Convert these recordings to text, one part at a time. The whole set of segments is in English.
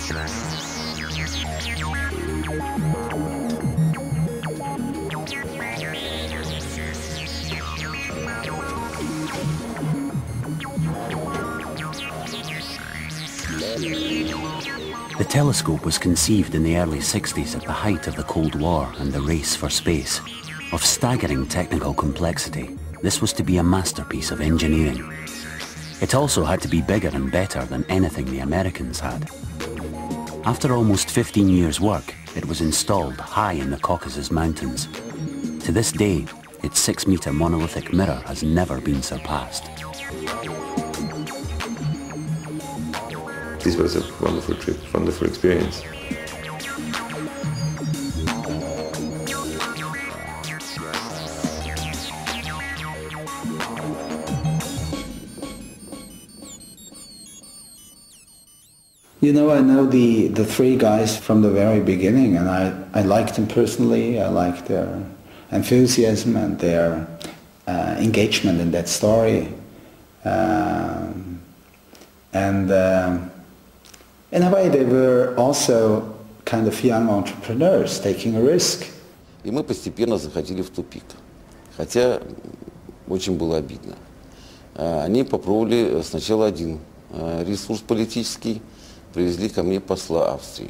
The telescope was conceived in the early 60s at the height of the Cold War and the race for space. Of staggering technical complexity, this was to be a masterpiece of engineering. It also had to be bigger and better than anything the Americans had. After almost 15 years' work, it was installed high in the Caucasus Mountains. To this day, its 6-meter monolithic mirror has never been surpassed. This was a wonderful trip, wonderful experience. You know, I know the three guys from the very beginning, and I liked them personally. I liked their enthusiasm and their engagement in that story. In a way, they were also kind of young entrepreneurs taking a risk. И мы постепенно заходили в тупик, хотя очень было обидно. Они попробовали сначала один ресурс политический, привезли ко мне посла Австрии.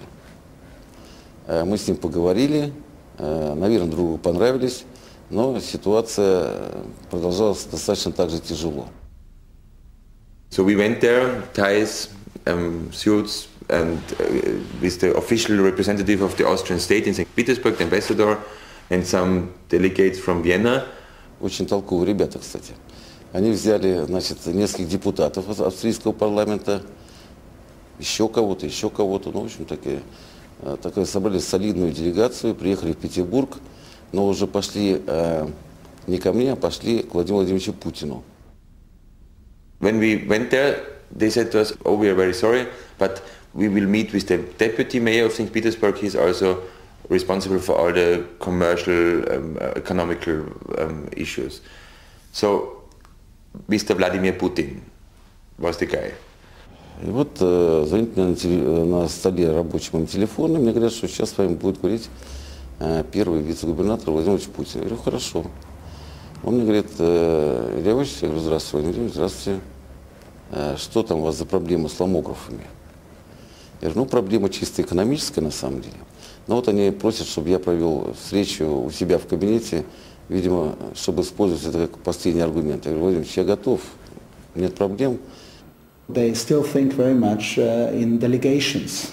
Мы с ним поговорили, наверное, другу понравились, но ситуация продолжалась достаточно так же тяжело. So we went there, ties, suits, and with the official representative of the Austrian state in St. Petersburg, the ambassador, and some delegates from Vienna. Очень толковые ребята, кстати. Они взяли, значит, нескольких депутатов австрийского парламента, еще кого-то, ну, в общем, такая собрали солидную делегацию, приехали в Петербург, но уже пошли не ко мне, а пошли к Владимиру Владимировичу Путину. When we went there, they said to us, "Oh, we are very sorry, but we will meet with the deputy mayor of St. Petersburg. He's also responsible for all the commercial, economical issues." So, Mr. Vladimir Putin was the guy. И вот звонит мне на столе рабочим телефон, и мне говорят, что сейчас с вами будет говорить первый вице-губернатор Владимир Владимирович Путин. Я говорю, хорошо. Он мне говорит, Илья Ильич, я говорю, здравствуйте, Владимир Владимирович, здравствуйте. Что там у вас за проблемы с ломографами? Я говорю, ну, проблема чисто экономическая на самом деле. Но вот они просят, чтобы я провел встречу у себя в кабинете, видимо, чтобы использовать это как последний аргумент. Я говорю, Владимир Ильич, я готов, нет проблем. They still think very much in delegations,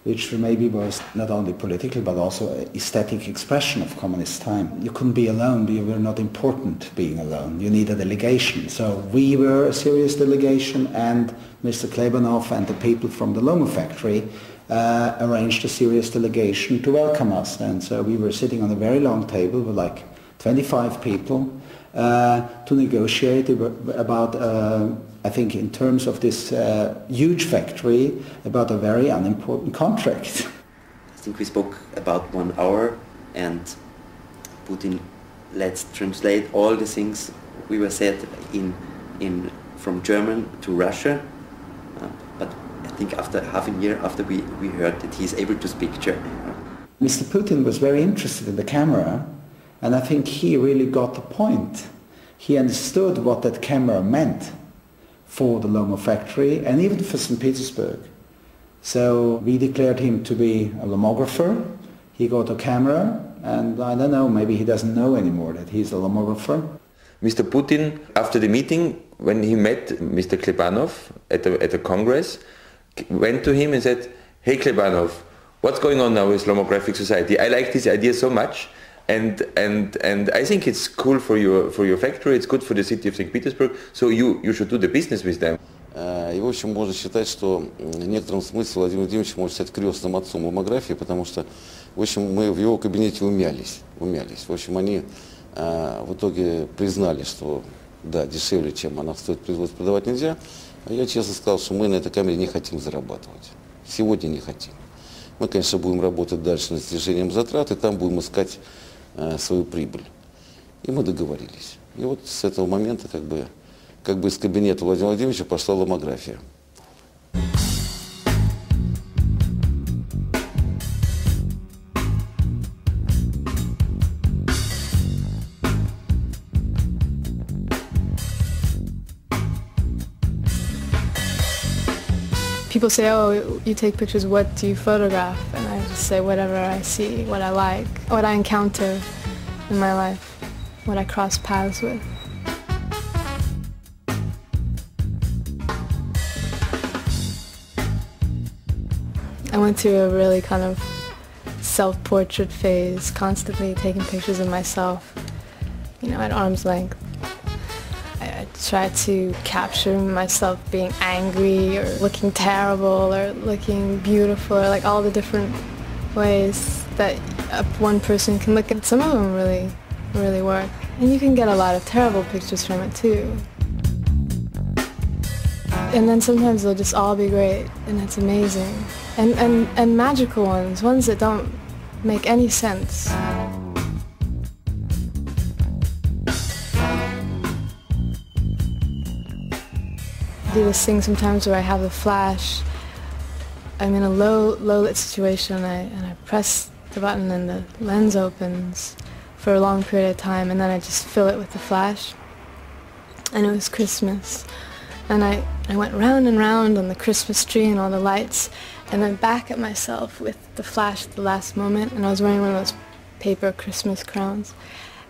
which maybe was not only political but also an aesthetic expression of communist time. You couldn't be alone, you were not important being alone. You need a delegation. So we were a serious delegation, and Mr. Klebanov and the people from the Lomo factory arranged a serious delegation to welcome us. And so we were sitting on a very long table with like 25 people to negotiate about I think in terms of this huge factory, about a very unimportant contract. I think we spoke about 1 hour, and Putin let's translate all the things we were said from German to Russia. But I think after half a year after we heard that he's able to speak German. Mr. Putin was very interested in the camera, and I think he really got the point. He understood what that camera meant for the Lomo factory and even for St. Petersburg. So we declared him to be a lomographer. He got a camera, and I don't know, maybe he doesn't know anymore that he's a lomographer. Mr. Putin, after the meeting, when he met Mr. Klebanov at a Congress, went to him and said, "Hey Klebanov, what's going on now with Lomographic Society? I like this idea so much. And I think it's cool for your factory, it's good for the city of St. Petersburg, so you should do the business with them." И, в общем, можно считать, что в некотором смысле Владимир Владимирович может стать крестным отцом ломографии, потому что, в общем, мы в его кабинете умялись. В общем, они в итоге признали, что, да, дешевле, чем она стоит производить, продавать нельзя. А я честно сказал, что мы на этой камере не хотим зарабатывать. Сегодня не хотим. Мы, конечно, будем работать дальше над снижением затрат, и там будем искать свою прибыль. И мы договорились. И вот с этого момента как бы из кабинета Владимира Владимировича пошла ломография. people say, oh, you take pictures, what do you photograph? And I just say whatever I see, what I like, what I encounter in my life, what I cross paths with. I went through a really kind of self-portrait phase, constantly taking pictures of myself, you know, at arm's length. I tried to capture myself being angry or looking terrible or looking beautiful, or like all the different ways that one person can look, and some of them really work. And you can get a lot of terrible pictures from it too. And then sometimes they'll just all be great, and it's amazing. And magical ones that don't make any sense. I do this thing sometimes where I have a flash. I'm in a low lit situation, and I press the button and the lens opens for a long period of time, and then I just fill it with the flash. And it was Christmas. And I went round and round on the Christmas tree and all the lights, and then back at myself with the flash at the last moment, and I was wearing one of those paper Christmas crowns.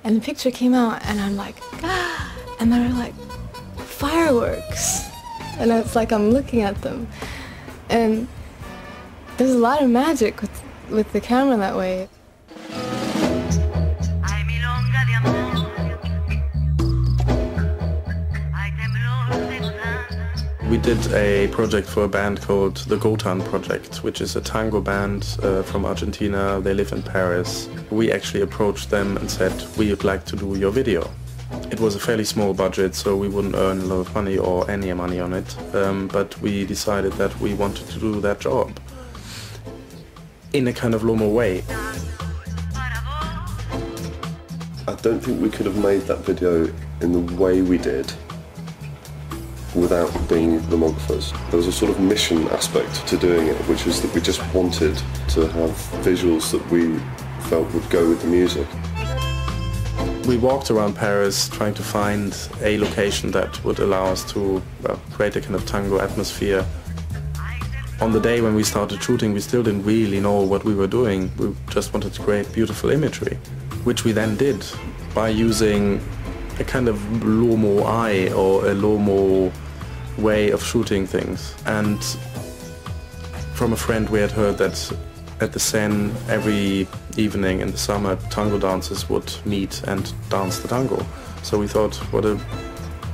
And the picture came out, and I'm like, ah! And they were like fireworks. And it's like I'm looking at them. And there's a lot of magic with the camera that way. We did a project for a band called the Gotan Project, which is a tango band from Argentina. They live in Paris. We actually approached them and said, we would like to do your video. It was a fairly small budget, so we wouldn't earn a lot of money or any money on it, but we decided that we wanted to do that job in a kind of Lomo way. I don't think we could have made that video in the way we did without being Lomographers. There was a sort of mission aspect to doing it, which is that we just wanted to have visuals that we felt would go with the music. We walked around Paris trying to find a location that would allow us to create a kind of tango atmosphere. On the day when we started shooting, we still didn't really know what we were doing. We just wanted to create beautiful imagery, which we then did by using a kind of Lomo eye or a Lomo way of shooting things. And from a friend we had heard that at the Seine every evening in the summer tango dancers would meet and dance the tango. So we thought, what a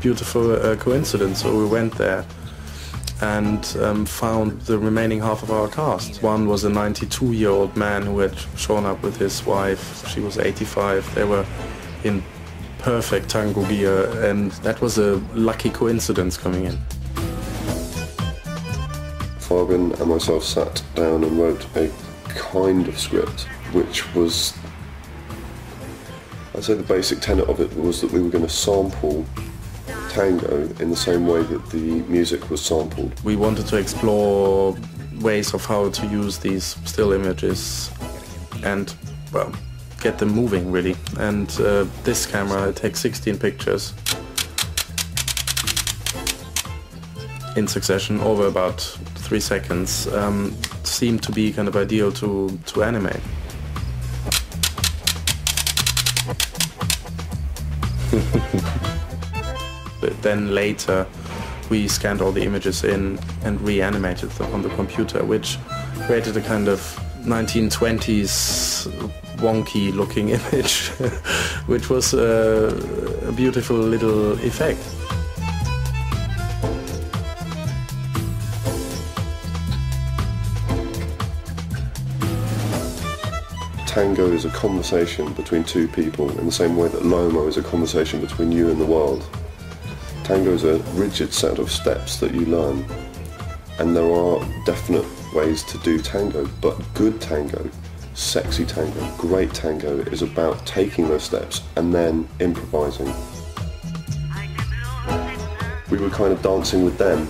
beautiful coincidence. So we went there and found the remaining half of our cast. One was a 92-year-old man who had shown up with his wife. She was 85. They were in perfect tango gear, and that was a lucky coincidence coming in. Fabian and myself sat down and wrote a kind of script, which was, I'd say the basic tenet of it was that we were going to sample tango in the same way that the music was sampled. We wanted to explore ways of how to use these still images and, well, get them moving really. And this camera, it takes 16 pictures in succession over about 3 seconds, seemed to be kind of ideal to animate. But then later we scanned all the images in and reanimated them on the computer, which created a kind of 1920s wonky looking image, which was a beautiful little effect. Tango is a conversation between two people in the same way that Lomo is a conversation between you and the world. Tango is a rigid set of steps that you learn, and there are definite ways to do tango, but good tango, sexy tango, great tango is about taking those steps and then improvising. We were kind of dancing with them.